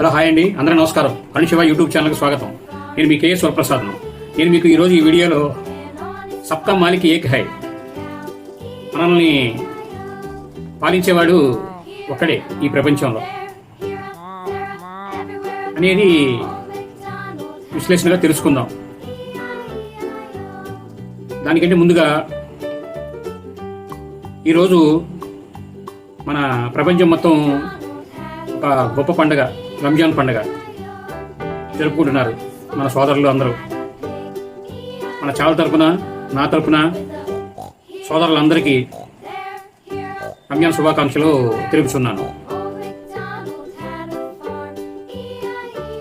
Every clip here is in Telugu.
హలో హాయ్ అండి, అందరూ నమస్కారం. అరుణ్ శివ యూట్యూబ్ ఛానల్కి స్వాగతం. నేను మీ కేఎస్ వరప్రసాద్ను. నేను మీకు ఈరోజు ఈ వీడియోలో సబ్కా మాలిక్ ఏక్ హై, మనల్ని పాలించేవాడు ఒక్కడే ఈ ప్రపంచంలో అనేది విశ్లేషణగా తెలుసుకుందాం. దానికంటే ముందుగా ఈరోజు మన ప్రపంచం మొత్తం ఒక గొప్ప పండుగ, రంజాన్ పండుగ జరుపుకుంటున్నారు మన సోదరులు అందరూ. మన చాలా తరపున, నా తరపున సోదరులందరికీ రంజాన్ శుభాకాంక్షలు తెలుపుతున్నాను.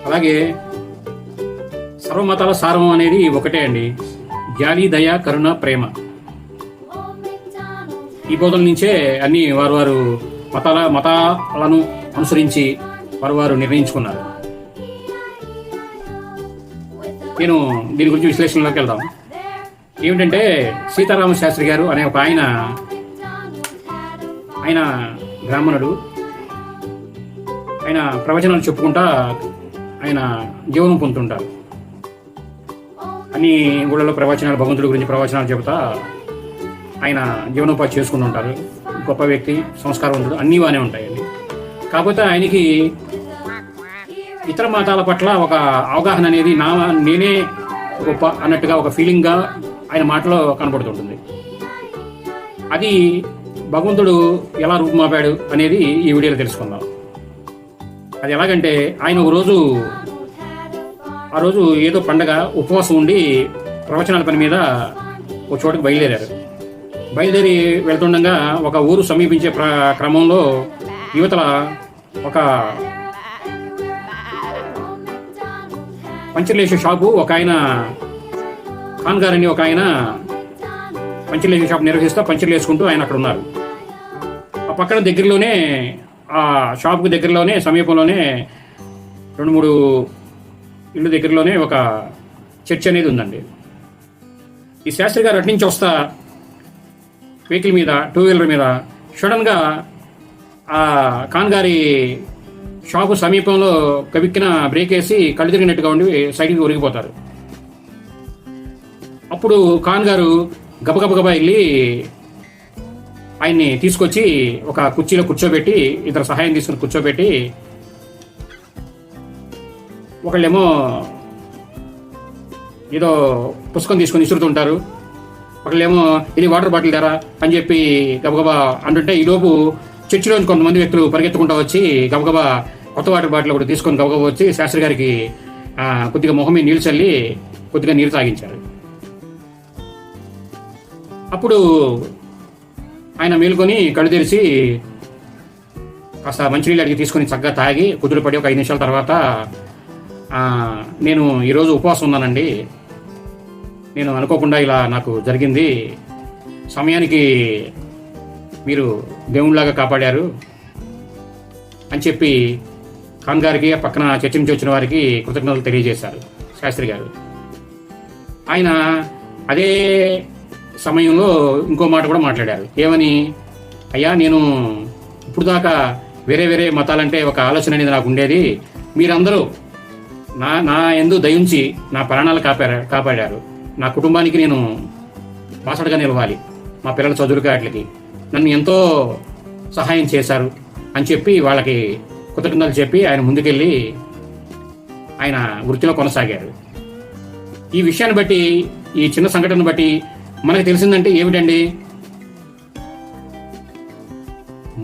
అలాగే సర్వమతాల సారం అనేది ఒకటే అండి, జాలి, దయ, కరుణ, ప్రేమ. ఈ బోధల నుంచే అన్ని వారు మతాలను అనుసరించి వారు నిర్ణయించుకున్నారు. నేను దీని గురించి విశ్లేషణలోకి వెళ్దాం. ఏమిటంటే, సీతారామ శాస్త్రి గారు అనే ఒక ఆయన బ్రాహ్మణుడు. ఆయన ప్రవచనాలు చెప్పుకుంటా ఆయన జీవనం పొందుతుంటారు. అన్ని ఊళ్ళలో ప్రవచనాలు, భగవంతుడి గురించి ప్రవచనాలు చెబుతా ఆయన జీవనోపాధి చేసుకుంటూ ఉంటారు. గొప్ప వ్యక్తి, సంస్కారవంతుడు, అన్నీ బాగానే ఉంటాయండి. కాకపోతే ఆయనకి ఇతర మతాల పట్ల ఒక అవగాహన అనేది నేనే గొప్ప అన్నట్టుగా ఒక ఫీలింగ్గా ఆయన మాటలో కనబడుతుంటుంది. అది భగవంతుడు ఎలా రూపుమాపాడు అనేది ఈ వీడియోలో తెలుసుకుందాం. అది ఎలాగంటే, ఆయన ఆ రోజు ఏదో పండగ ఉపవాసం ఉండి ప్రవచనాల పని మీద ఒక చోటుకు బయలుదేరి వెళ్తుండగా ఒక ఊరు సమీపించే క్రమంలో యువతల ఒక పంచర్లేసే షాపు ఒక ఆయన, ఖాన్ గారు అని ఒక ఆయన పంచర్లేసే షాప్ నిర్వహిస్తూ పంచర్లు వేసుకుంటూ ఆయన అక్కడ ఉన్నారు. ఆ పక్కన దగ్గరలోనే, ఆ షాపుకు దగ్గరలోనే, సమీపంలోనే 2-3 ఇళ్ళు దగ్గరలోనే ఒక చర్చ్ అనేది ఉందండి. ఈ శాస్త్రి గారు అటు నుంచి వస్తా వెహికల్ మీద, 2 వీలర్ మీద సడన్గా ఆ ఖాన్ గారి షాపు సమీపంలో కవిక్కిన బ్రేక్ వేసి కళ్ళు తిరిగినట్టుగా ఉండి సైడ్కి ఒరిగిపోతారు. అప్పుడు ఖాన్ గారు గబగబా వెళ్ళి ఆయన్ని తీసుకొచ్చి ఒక కుర్చీలో కూర్చోబెట్టి, ఇద్దరు సహాయం తీసుకుని కూర్చోబెట్టి, ఒకళ్ళేమో ఏదో పుస్తకం తీసుకొని ఇసురుతుంటారు, ఒకళ్ళేమో ఇది వాటర్ బాటిల్ ధర అని చెప్పి గబగబా అంటుంటే, ఈలోపు చర్చిలోంచి కొంతమంది వ్యక్తులు పరిగెత్తుకుంటూ వచ్చి గబగబా కొత్త వాటర్ బాటిల్ ఒకటి తీసుకొని గబగబా వచ్చి శాస్త్రి గారికి కొద్దిగా మొహం మీద నీళ్ళు చల్లి కొద్దిగా నీరు తాగించారు. అప్పుడు ఆయన మేలుకొని కళ్ళు తెరిచి కాస్త మంచినీళ్ళు అడిగి తీసుకొని చక్కగా తాగి కుదురు పడి ఒక 5 నిమిషాల తర్వాత, నేను ఈరోజు ఉపవాసం ఉన్నానండి, నేను అనుకోకుండా ఇలా నాకు జరిగింది, సమయానికి మీరు దేవుళ్ళలాగా కాపాడారు అని చెప్పి ఖాన్ గారికి, పక్కన చర్చ నుంచి వచ్చిన వారికి కృతజ్ఞతలు తెలియజేశారు శాస్త్రి గారు. ఆయన అదే సమయంలో ఇంకో మాట కూడా మాట్లాడారు. ఏమని? అయ్యా, నేను ఇప్పుడు దాకా వేరే మతాలంటే ఒక ఆలోచన అనేది నాకు ఉండేది, మీరందరూ నా యందు దయించి నా ప్రాణాలు కాపాడారు, నా కుటుంబానికి నేను బాసటగా నిలవాలి, మా పిల్లల చదువులకి వాటికి నన్ను ఎంతో సహాయం చేశారు అని చెప్పి వాళ్ళకి కృతజ్ఞతలు చెప్పి ఆయన ముందుకెళ్ళి ఆయన వృత్తిలో కొనసాగారు. ఈ విషయాన్ని బట్టి, ఈ చిన్న సంఘటనను బట్టి మనకు తెలిసిందంటే ఏమిటండి,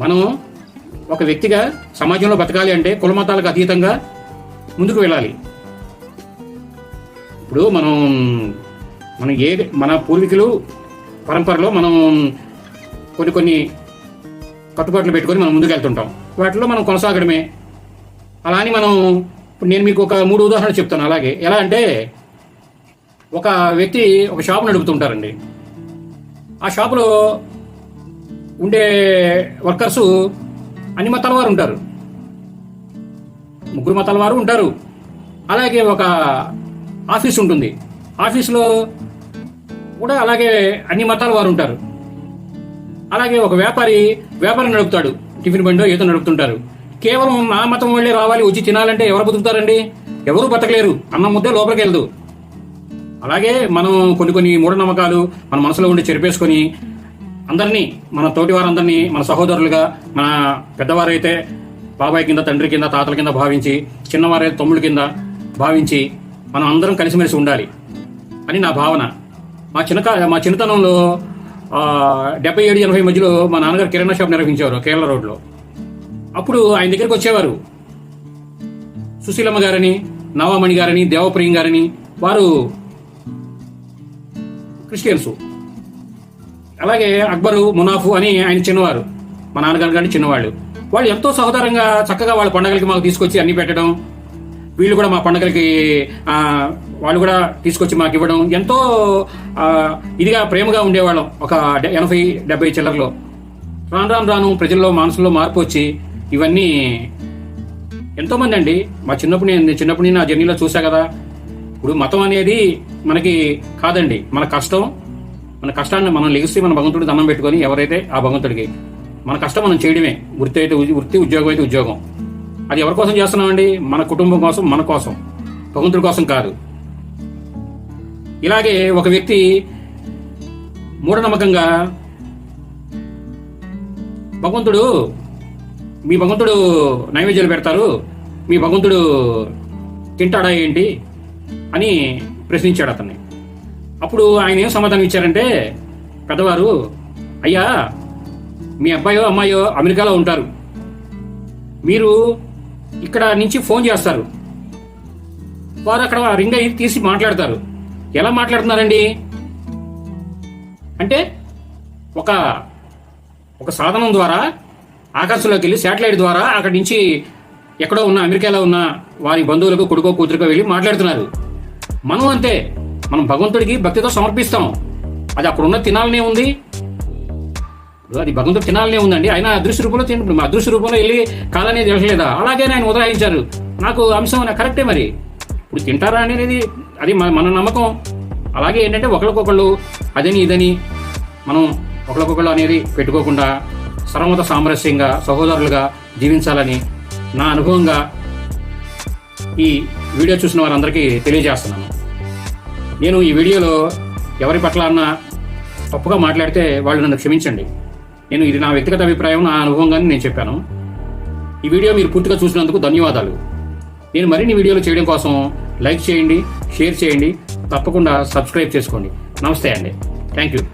మనం ఒక వ్యక్తిగా సమాజంలో బతకాలి అంటే కులమతాలకు అతీతంగా ముందుకు వెళ్ళాలి. ఇప్పుడు మన పూర్వీకులు పరంపరలో మనం కొన్ని కట్టుబాట్లు పెట్టుకొని మనం ముందుకు వెళ్తుంటాం, వాటిలో మనం కొనసాగడమే. అలా అని ఇప్పుడు నేను మీకు ఒక 3 ఉదాహరణలు చెప్తాను. అలాగే ఎలా అంటే, ఒక వ్యక్తి ఒక షాపు నడుపుతుంటారండి. ఆ షాపులో ఉండే వర్కర్సు అన్ని మతాల వారు ఉంటారు, 3 మతాల వారు ఉంటారు. అలాగే ఒక ఆఫీస్ ఉంటుంది, ఆఫీసులో కూడా అలాగే అన్ని మతాల వారు ఉంటారు. అలాగే ఒక వ్యాపారం నడుపుతాడు, టిఫిన్ బండో ఏదో నడుపుతుంటారు. కేవలం నా మతం వాళ్ళే రావాలి వచ్చి తినాలంటే ఎవరు బతుకుతారండి? ఎవరు బతకలేరు. అన్నం ముద్దే లోపలికి వెళ్దు. అలాగే మనం కొన్ని మూఢనమ్మకాలు మన మనసులో ఉండి చెరిపేసుకొని అందరినీ, మన తోటి వారందరినీ మన సహోదరులుగా, మన పెద్దవారైతే బాబాయ్ కింద, తండ్రి కింద, తాతల కింద భావించి, చిన్నవారైతే తమ్ముళ్ళ కింద భావించి మనం అందరం కలిసిమెలిసి ఉండాలి అని నా భావన. మా చిన్నతనంలో 77-80 మధ్యలో మా నాన్నగారు కిరాణా షాప్ నిర్వహించేవారు కేరళ రోడ్లో. అప్పుడు ఆయన దగ్గరికి వచ్చేవారు సుశీలమ్మ గారని, నవామణి గారని, దేవప్రియం గారని. వారు క్రిస్టియన్స్. అలాగే అక్బరు, మునాఫు అని ఆయన చిన్నవారు, మా నాన్నగారు కానీ చిన్నవాళ్ళు. వాళ్ళు ఎంతో సహోదరంగా చక్కగా వాళ్ళ పండగలకి మాకు తీసుకొచ్చి అన్ని పెట్టడం, వీళ్ళు కూడా మా పండగలకి వాళ్ళు కూడా తీసుకొచ్చి మాకు ఇవ్వడం, ఎంతో ఇదిగా ప్రేమగా ఉండేవాళ్ళం. ఒక 80-70 చిల్లరలో రాను ప్రజల్లో మనసులో మార్పు వచ్చి ఇవన్నీ ఎంతోమంది అండి. మా చిన్నప్పుడు నా జర్నీలో చూసా కదా. ఇప్పుడు మతం అనేది మనకి కాదండి, మన కష్టాన్ని మనం లెగిసి మన భగవంతుడికి దండం పెట్టుకొని, ఎవరైతే ఆ భగవంతుడికి మన కష్టం మనం చేయడమే. వృత్తి, ఉద్యోగం అయితే ఉద్యోగం. అది ఎవరి కోసం చేస్తున్నామండి? మన కుటుంబం కోసం, మన కోసం, భగవంతుడి కోసం కాదు. ఇలాగే ఒక వ్యక్తి మూఢనమ్మకంగా మీ భగవంతుడు నైవేద్యాలు పెడతారు, మీ భగవంతుడు తింటాడా ఏంటి అని ప్రశ్నించాడు అతన్ని. అప్పుడు ఆయన ఏం సమాధానం ఇచ్చారంటే, పెద్దవారు, అయ్యా మీ అబ్బాయో అమ్మాయో అమెరికాలో ఉంటారు, మీరు ఇక్కడ నుంచి ఫోన్ చేస్తారు, వారు అక్కడ రింగ్ అయ్యి తీసి మాట్లాడతారు. ఎలా మాట్లాడుతున్నారండి అంటే, ఒక సాధనం ద్వారా ఆకాశంలోకి వెళ్ళి శాటిలైట్ ద్వారా అక్కడి నుంచి ఎక్కడో ఉన్న అమెరికాలో ఉన్న వారి బంధువులకు, కొడుకో కూతురుకో వెళ్ళి మాట్లాడుతున్నారు. మనం అంతే, మనం భగవంతుడికి భక్తితో సమర్పిస్తాం. అది అక్కడున్న తినాలనే ఉంది, అది భగవంతుడు తినాలనే ఉందండి. ఆయన అదృశ్య రూపంలో అదృశ్య రూపంలో వెళ్ళి కాలనే తెలియలేదా? అలాగే ఆయన ఉదాహరించారు. నాకు అంశం కరెక్టే. మరి ఇప్పుడు తింటారా అనేది అది మన నమ్మకం. అలాగే ఏంటంటే ఒకరికొకళ్ళు అదని ఇదని మనం ఒకరికొకళ్ళు అనేది పెట్టుకోకుండా సర్వమత సామరస్యంగా సహోదరులుగా జీవించాలని నా అనుభవంగా ఈ వీడియో చూసిన వారందరికీ తెలియజేస్తున్నాను. నేను ఈ వీడియోలో ఎవరి పట్ల అన్నా తప్పుగా మాట్లాడితే వాళ్ళు నన్ను క్షమించండి. ఇది నా వ్యక్తిగత అభిప్రాయం, నా అనుభవంగానే నేను చెప్పాను. ఈ వీడియో మీరు పూర్తిగా చూసినందుకు ధన్యవాదాలు. నేను మరిన్ని వీడియోలు చేయడం కోసం లైక్ చేయండి, షేర్ చేయండి, తప్పకుండా సబ్స్క్రైబ్ చేసుకోండి. నమస్తే అండి. Thank you.